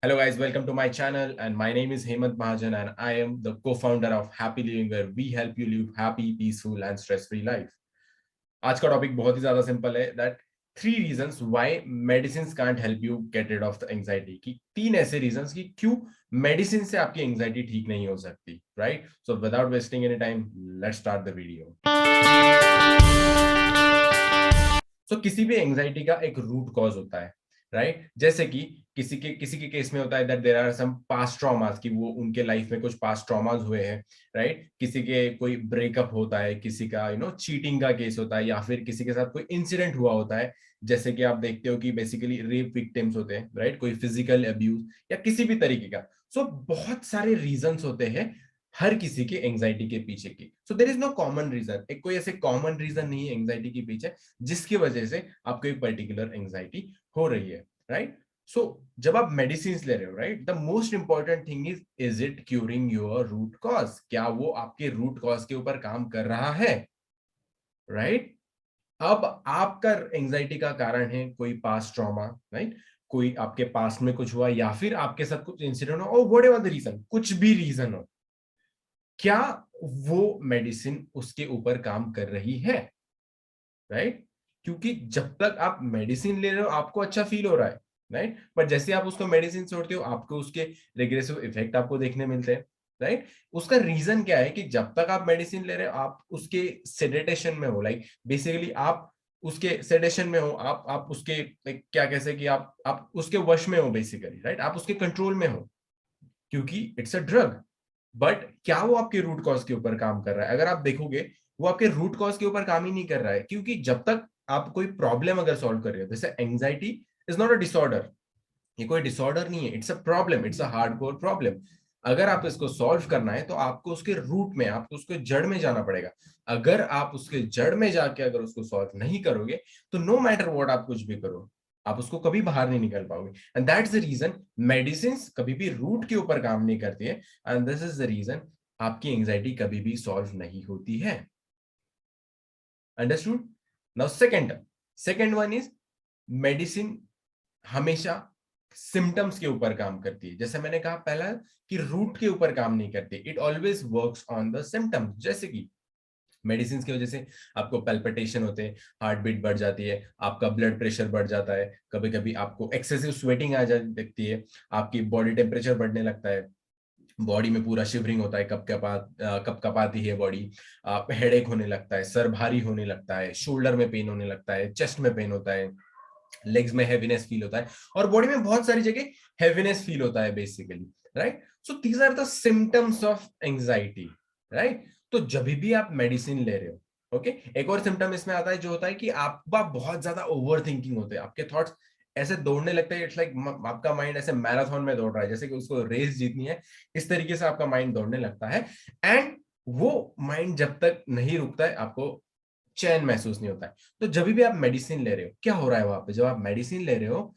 Hello guys, welcome to my channel and my name is Hemant Mahajan and I am the co-founder of Happy Living where we help you live happy, peaceful and stress-free life. आज का topic बहुत ही ज्यादा simple है that 3 reasons why medicines can't help you get rid of the anxiety कि 3 ऐसे reasons कि क्यों medicine से आपकी एंजाइटी ठीक नहीं हो सकती, right? So without wasting any time, let's start the video. So किसी भी एंजाइटी का एक रूट कॉज होता है, राइट? जैसे कि किसी के केस में होता है that there are some past traumas कि वो उनके लाइफ में कुछ पास्ट ट्रॉमास हुए हैं, राइट? किसी के कोई ब्रेकअप होता है, किसी का चीटिंग का केस होता है या फिर किसी के साथ कोई इंसिडेंट हुआ होता है, जैसे कि आप देखते हो कि बेसिकली रेप विक्टिम्स होते हैं, राइट? कोई फिजिकल अब्यूज या किसी भी तरीके का। सो बहुत सारे रीजंस होते हैं हर किसी के एंजाइटी के पीछे की। So there is no common reason, एक कोई ऐसे कॉमन रीजन नहीं है एंजाइटी के पीछे जिसकी वजह से आपको एक पर्टिकुलर एंजाइटी हो रही है, राइट? सो जब आप मेडिसिन ले रहे हो, right, the most important thing is it curing your root cause? क्या वो आपके रूट कॉज के ऊपर काम कर रहा है, राइट? अब आपका एंजाइटी का कारण है कोई पास्ट ट्रॉमा, राइट? कोई आपके पास्ट में कुछ हुआ या फिर आपके साथ कुछ इंसिडेंट हो, और व्हाटएवर द रीजन, कुछ भी रीजन हो, क्या वो मेडिसिन उसके ऊपर काम कर रही है, राइट? क्योंकि जब तक आप मेडिसिन ले रहे हो आपको अच्छा फील हो रहा है, राइट? बट जैसे आप उसको मेडिसिन छोड़ते हो आपको उसके रिग्रेसिव इफेक्ट आपको देखने मिलते हैं, राइट? उसका रीजन क्या है कि जब तक आप मेडिसिन ले रहे हो आप उसके सेडेटेशन में हो, लाइक बेसिकली आप उसके सेडेशन में हो, आप उसके क्या कैसे कि आप उसके वश में हो बेसिकली, राइट? आप उसके कंट्रोल में हो क्योंकि इट्स अ ड्रग। बट क्या वो आपके रूट कॉज के ऊपर काम कर रहा है? अगर आप देखोगे वो आपके रूट कॉज के ऊपर काम ही नहीं कर रहा है, क्योंकि जब तक आप कोई प्रॉब्लम अगर सॉल्व कर रहे हो, जैसे anxiety is not a disorder, ये कोई डिसऑर्डर नहीं है, it's a problem, it's a hardcore problem. अगर आप इसको सॉल्व करना है तो आपको उसके रूट में, आपको उसके जड़ में जाना पड़ेगा। अगर आप उसके जड़ में जाके अगर उसको सॉल्व नहीं करोगे तो नो मैटर व्हाट आप कुछ भी करो, आप उसको कभी बाहर नहीं निकल पाओगे। And that's the reason medicine कभी भी रूट के ऊपर काम नहीं करती है, and this is the reason आपकी एंजाइटी कभी भी सॉल्व नहीं होती है। Understood? Now second one is medicine हमेशा सिम्टम्स के ऊपर काम करती है। जैसे मैंने कहा पहला कि रूट के ऊपर काम नहीं करती, it always works on the symptoms. जैसे कि मेडिसिन की वजह से आपको पैल्पिटेशन होते हैं, हार्ट बीट बढ़ जाती है, आपका ब्लड प्रेशर बढ़ जाता है, कभी कभी आपको एक्सेसिव स्वेटिंग आ जाती दिखती है, आपकी बॉडी टेम्परेचर बढ़ने लगता है, बॉडी में पूरा शिवरिंग होता है, कप कपाती है बॉडी, हेडेक होने लगता है, सर भारी होने लगता है, शोल्डर में पेन होने लगता है, चेस्ट में पेन होता है, लेग्स में हैवीनेस फील होता है, और बॉडी में बहुत सारी जगह हैवीनेस फील होता है basically, right? So these are the symptoms of anxiety, right? तो जब भी आप मेडिसिन ले रहे हो, ओके, एक और सिम्टम इसमें आता है जो होता है कि आपका बहुत ज्यादा ओवर थिंकिंग होते हैं, आपके थॉट्स ऐसे दौड़ने लगते हैं, इट्स लाइक आपका माइंड ऐसे मैराथन में दौड़ रहा है, जैसे कि उसको रेस जीतनी है, इस तरीके से आपका माइंड दौड़ने लगता है। एंड वो माइंड जब तक नहीं रुकता है आपको चैन महसूस नहीं होता है। तो जब भी आप मेडिसिन ले रहे हो क्या हो रहा है वहां पे? जब आप मेडिसिन ले रहे हो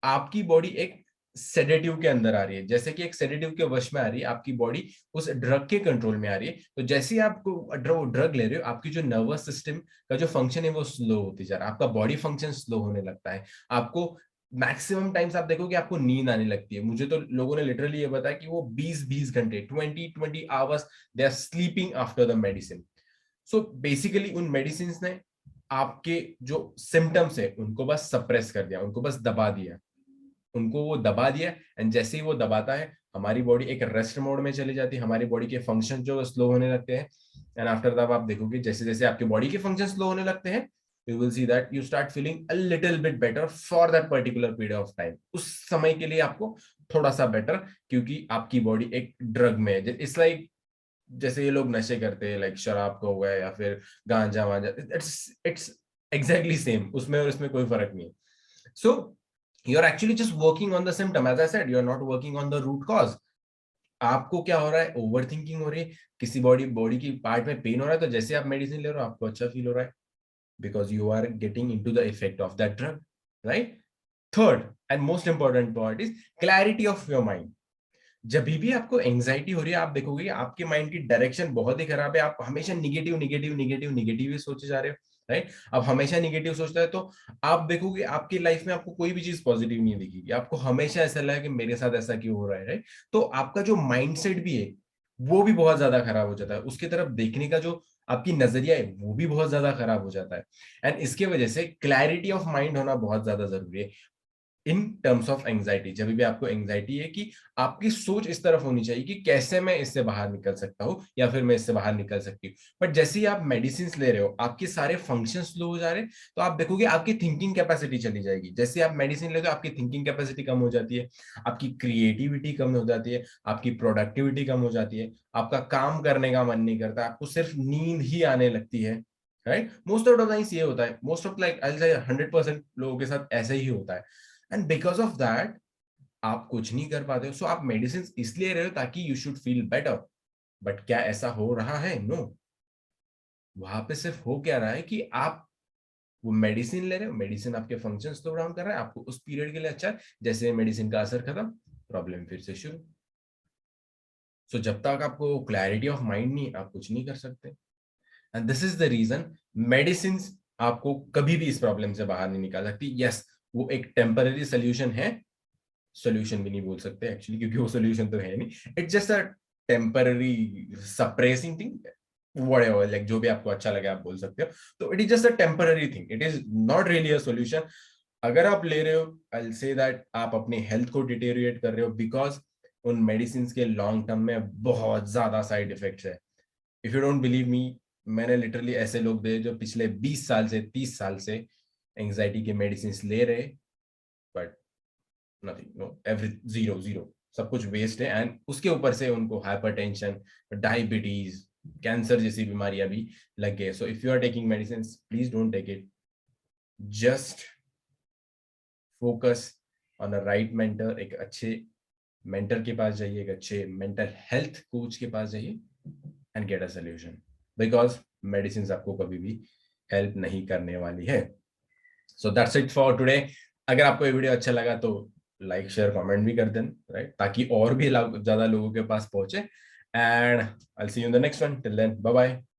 आपकी बॉडी एक सेडेटिव के अंदर आ रही है, जैसे कि एक सेडेटिव के वश में आ रही है, आपकी बॉडी उस ड्रग के कंट्रोल में आ रही है। तो जैसे ही आपको ड्रग ले रहे हो आपकी जो नर्वस सिस्टम का जो फंक्शन है वो स्लो होती जा रहा है, आपका बॉडी फंक्शन स्लो होने लगता है, आपको मैक्सिमम टाइम्स आप देखोगे आपको नींद आने लगती है। मुझे तो लोगों ने लिटरली ये बताया कि वो 20-20 घंटे 20-20 hours they are sleeping after the medicine. So basically उन मेडिसिन ने आपके जो सिम्टम्स है उनको बस सप्रेस कर दिया, उनको बस दबा दिया, उनको वो दबा दिया। एंड जैसे ही वो दबाता है हमारी बॉडी एक रेस्ट मोड में चली जाती है, हमारी बॉडी के फंक्शन जो स्लो होने लगते हैं। एंड आफ्टर दैट आप देखोगे जैसे जैसे आपके बॉडी के फंक्शन स्लो होने लगते हैं, you will see that you start feeling a little bit better for that particular period of time। उस समय के लिए आपको थोड़ा सा बेटर, क्योंकि आपकी बॉडी एक ड्रग में है। इट्स लाइक जैसे ये लोग नशे करते हैं, लाइक शराब का हुआ है या फिर गांजा वांजा, इट्स एग्जैक्टली सेम, उसमें और इसमें कोई फर्क नहीं है। So you are actually just working on the symptom, as I said you are not working on the root cause. आपको क्या हो रहा है? ओवर थिंकिंग हो रही है, किसी बॉडी की पार्ट में पेन हो रहा है, तो जैसे आप मेडिसिन ले रहे हो आपको अच्छा फील हो रहा है, because you are getting into the effect of that drug, right? Third and most important point is clarity of your mind. जब भी आपको एंजाइटी हो रही है आप देखोगे आपके माइंड की डायरेक्शन बहुत ही खराब है, आप हमेशा निगेटिव निगेटिव निगेटिव निगेटिव ही सोचे जा रहे हो, राइट? अब हमेशा निगेटिव सोचता है तो आप देखोगे आपकी लाइफ में आपको कोई भी चीज पॉजिटिव नहीं दिखेगी, आपको हमेशा ऐसा लगा कि मेरे साथ ऐसा क्यों हो रहा है, राइट? तो आपका जो माइंडसेट भी है वो भी बहुत ज्यादा खराब हो जाता है, उसकी तरफ देखने का जो आपकी नजरिया है वो भी बहुत ज्यादा खराब हो जाता है। एंड इसके वजह से क्लैरिटी ऑफ माइंड होना बहुत ज्यादा जरूरी है इन टर्म्स ऑफ एंजाइटी। जब भी आपको एंजाइटी है कि आपकी सोच इस तरफ होनी चाहिए कि कैसे मैं इससे बाहर निकल सकता हूँ या फिर मैं इससे बाहर निकल सकती हूँ। बट जैसे ही आप मेडिसिन ले रहे हो आपके सारे फंक्शन स्लो हो जा रहे हैं, तो आप देखोगे आपकी थिंकिंग कैपेसिटी चली जाएगी। जैसे आप मेडिसिन लेते हो आपकी थिंकिंग कैपेसिटी कम हो जाती है, आपकी क्रिएटिविटी कम हो जाती है, आपकी प्रोडक्टिविटी कम हो जाती है, आपका काम करने का मन नहीं करता, आपको सिर्फ नींद ही आने लगती है, right? Most of the times ये होता है, मोस्ट ऑफ लाइक आई से 100% लोगों के साथ ऐसे ही होता है। एंड बिकॉज ऑफ दैट आप कुछ नहीं कर पाते हो। सो आप मेडिसिन इसलिए रहे हो ताकि you should feel better. But क्या ऐसा हो रहा है? नो। वहां पे सिर्फ हो क्या रहा है कि आप वो मेडिसिन ले रहे हो, मेडिसिन आपके फंक्शन स्लो डाउन कर रहा है, आपको उस पीरियड के लिए अच्छा है, जैसे मेडिसिन का असर खत्म, प्रॉब्लम फिर से शुरू। सो जब तक आपको क्लैरिटी ऑफ माइंड नहीं, आप कुछ नहीं कर सकते। And this is the reason medicine आपको कभी भी इस प्रॉब्लम से बाहर नहीं निकाल सकती। यस, वो एक टेम्पररी सोल्यूशन है, सोल्यूशन भी नहीं बोल सकते एक्चुअली क्योंकि वो सोल्यूशन तो है नहीं, it's just a temporary suppressing thing, whatever, like जो भी आपको अच्छा लगे आप बोल सकते हो। तो it is just a temporary thing, it is not really a solution. अगर आप ले रहे हो, आई विल से दैट आप अपनी हेल्थ को डिटेरियोरेट कर रहे हो, बिकॉज उन मेडिसिन के लॉन्ग टर्म में बहुत ज्यादा साइड इफेक्ट्स है। If you don't believe me, मैंने लिटरली ऐसे लोग देखे जो पिछले 20 साल से 30 साल से एंग्जाइटी के मेडिसिन ले रहे, but nothing, no, every zero zero, सब कुछ वेस्ट है। एंड उसके ऊपर से उनको हाइपरटेंशन, डायबिटीज, कैंसर जैसी बीमारियां भी लग गए। So if you are taking medicine, please don't take it, just focus on a right mentor. एक अच्छे मेंटर के पास जाइए, एक अच्छे मेंटल हेल्थ कोच के पास जाइए and get a solution, because medicine आपको कभी भी हेल्प नहीं करने वाली है। So that's it for today. अगर आपको ये वीडियो अच्छा लगा तो लाइक शेयर कमेंट भी कर देना, राइट, ताकि और भी ज्यादा लोगों के पास पहुंचे। And I will see you in the next one. Till then, bye bye.